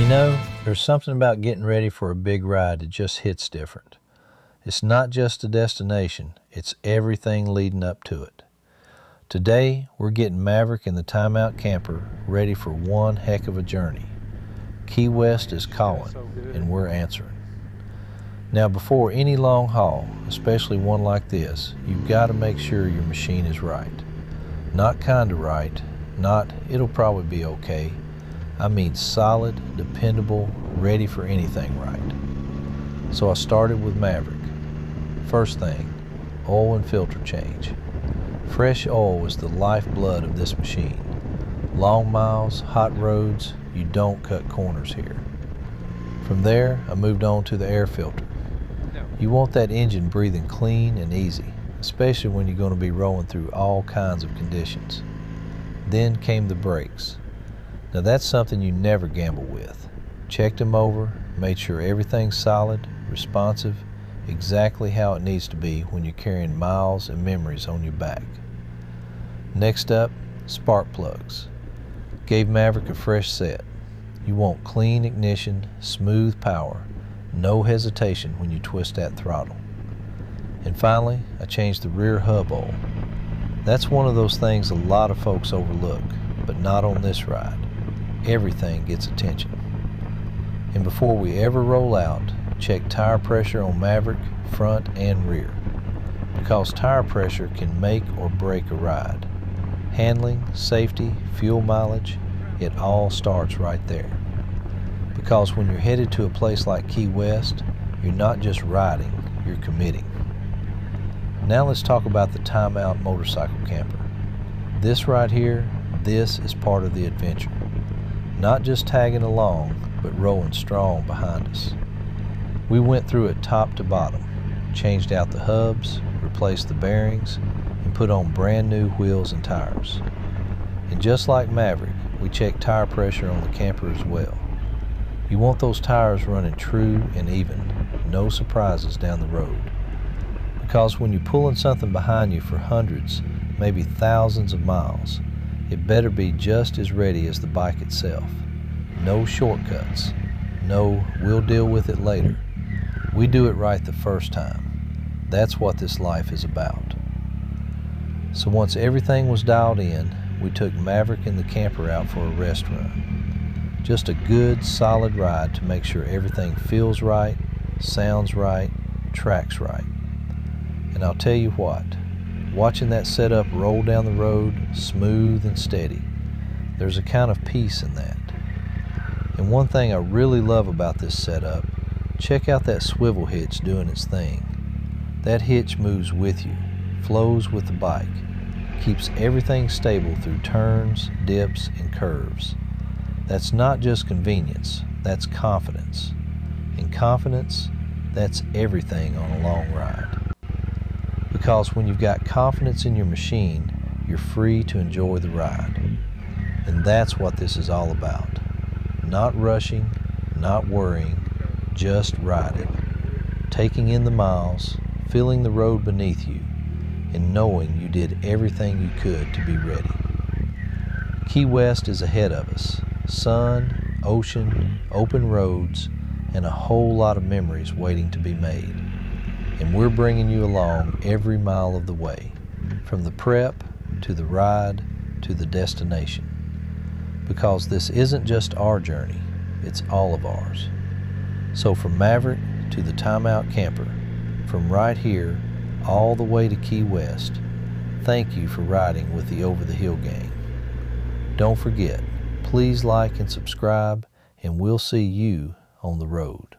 You know, there's something about getting ready for a big ride that just hits different. It's not just a destination, it's everything leading up to it. Today, we're getting Maverick and the Timeout Camper ready for one heck of a journey. Key West is calling, and we're answering. Now, before any long haul, especially one like this, you've got to make sure your machine is right. Not kinda right, not it'll probably be okay. I mean solid, dependable, ready for anything right. So I started with Maverick. First thing, oil and filter change. Fresh oil is the lifeblood of this machine. Long miles, hot roads, you don't cut corners here. From there, I moved on to the air filter. You want that engine breathing clean and easy, especially when you're going to be rolling through all kinds of conditions. Then came the brakes. Now that's something you never gamble with. Checked them over, made sure everything's solid, responsive, exactly how it needs to be when you're carrying miles and memories on your back. Next up, spark plugs. Gave Maverick a fresh set. You want clean ignition, smooth power, no hesitation when you twist that throttle. And finally, I changed the rear hub oil. That's one of those things a lot of folks overlook, but not on this ride. Everything gets attention. And before we ever roll out, check tire pressure on Maverick, front and rear. Because tire pressure can make or break a ride. Handling, safety, fuel mileage, it all starts right there. Because when you're headed to a place like Key West, you're not just riding, you're committing. Now let's talk about the Timeout motorcycle camper. This right here, this is part of the adventure. Not just tagging along, but rolling strong behind us. We went through it top to bottom, changed out the hubs, replaced the bearings, and put on brand new wheels and tires. And just like Maverick, we checked tire pressure on the camper as well. You want those tires running true and even, no surprises down the road. Because when you're pulling something behind you for hundreds, maybe thousands of miles, it better be just as ready as the bike itself. No shortcuts. No, we'll deal with it later. We do it right the first time. That's what this life is about. So once everything was dialed in, we took Maverick and the camper out for a rest run. Just a good, solid ride to make sure everything feels right, sounds right, tracks right. And I'll tell you what, watching that setup roll down the road, smooth and steady, there's a kind of peace in that. And one thing I really love about this setup, check out that swivel hitch doing its thing. That hitch moves with you, flows with the bike, keeps everything stable through turns, dips, and curves. That's not just convenience, that's confidence. And confidence, that's everything on a long ride. Because when you've got confidence in your machine, you're free to enjoy the ride. And that's what this is all about. Not rushing, not worrying, just riding. Taking in the miles, feeling the road beneath you, and knowing you did everything you could to be ready. Key West is ahead of us. Sun, ocean, open roads, and a whole lot of memories waiting to be made. And we're bringing you along every mile of the way, from the prep, to the ride, to the destination. Because this isn't just our journey, it's all of ours. So from Maverick to the Timeout Camper, from right here all the way to Key West, thank you for riding with the Over the Hill gang. Don't forget, please like and subscribe, and we'll see you on the road.